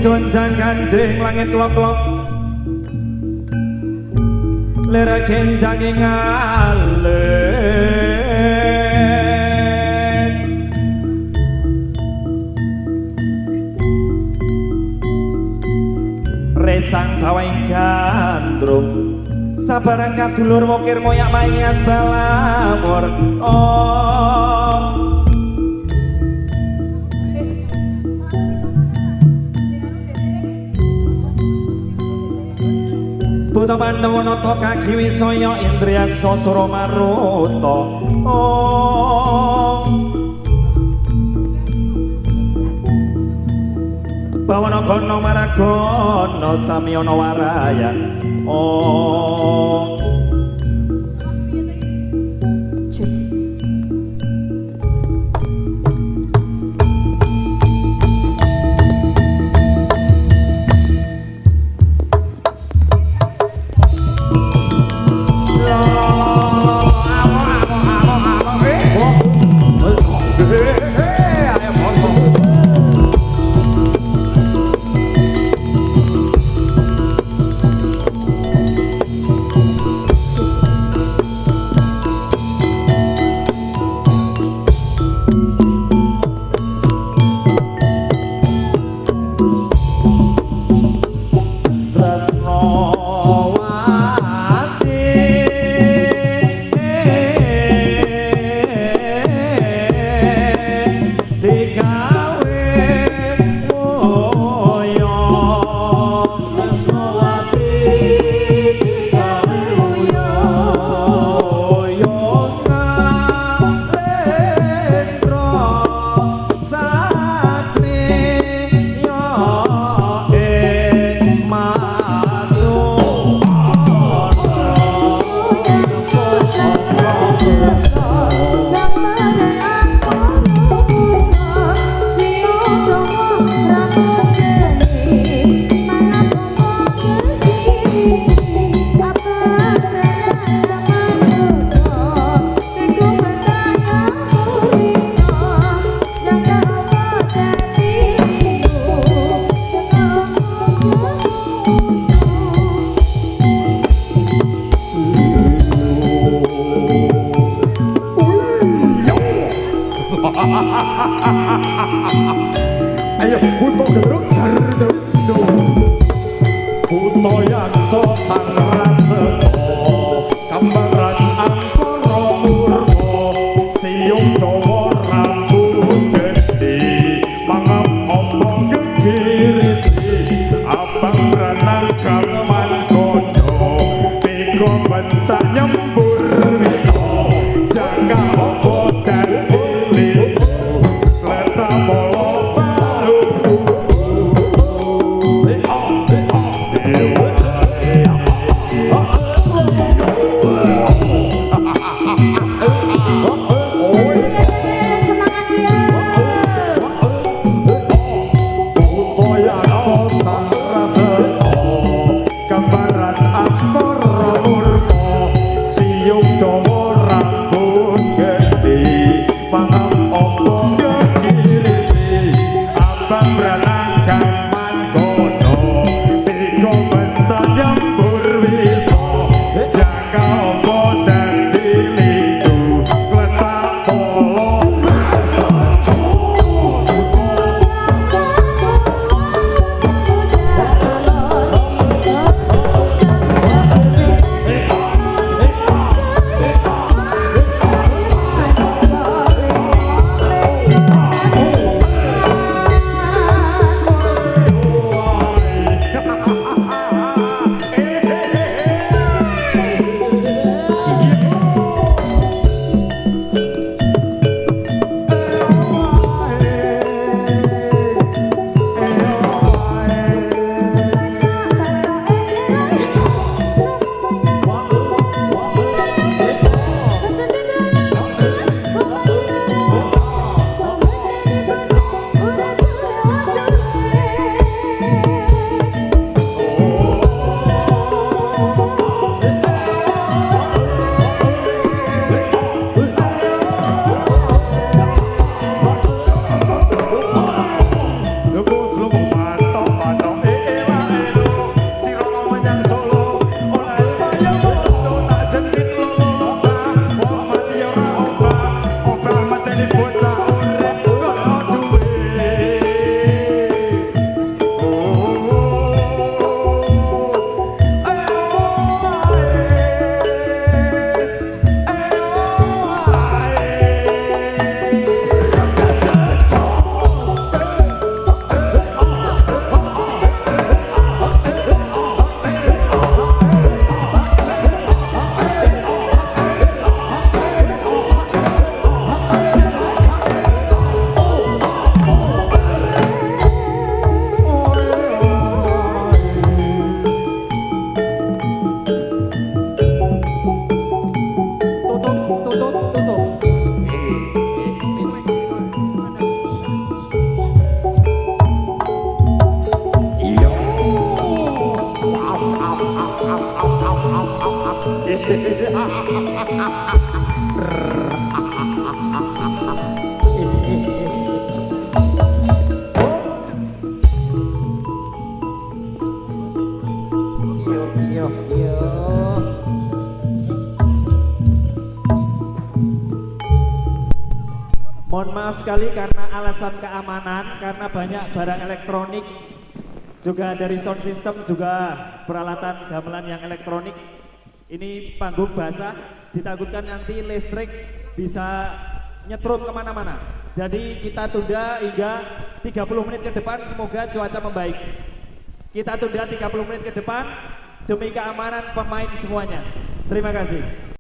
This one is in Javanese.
gonjang ganjing langit klok-klok lera genjang ing alis resang bawaing gandrung sabarang kadulur mokir moyak mayas balamur Buta Pandhawa nata kaki wisaya Indriyaksa Suramaruta Bawana Gana Maragana Samyana Warayan Ayo buto gedruk gardesu buto yakso sang raseto kambaran angkara murko siung dawa rambut gede mangap omong gegirisi abang ranang kaman kono peko bentak nyembur wiso jaga opo dan pilih leta molo See Mohon maaf sekali karena alasan keamanan, karena banyak barang elektronik, juga dari sound system, juga peralatan gamelan yang elektronik. Ini panggung basah, ditakutkan nanti listrik bisa nyetrum kemana-mana. Jadi kita tunda hingga 30 menit ke depan, semoga cuaca membaik. Kita tunda 30 menit ke depan demi keamanan pemain semuanya. Terima kasih.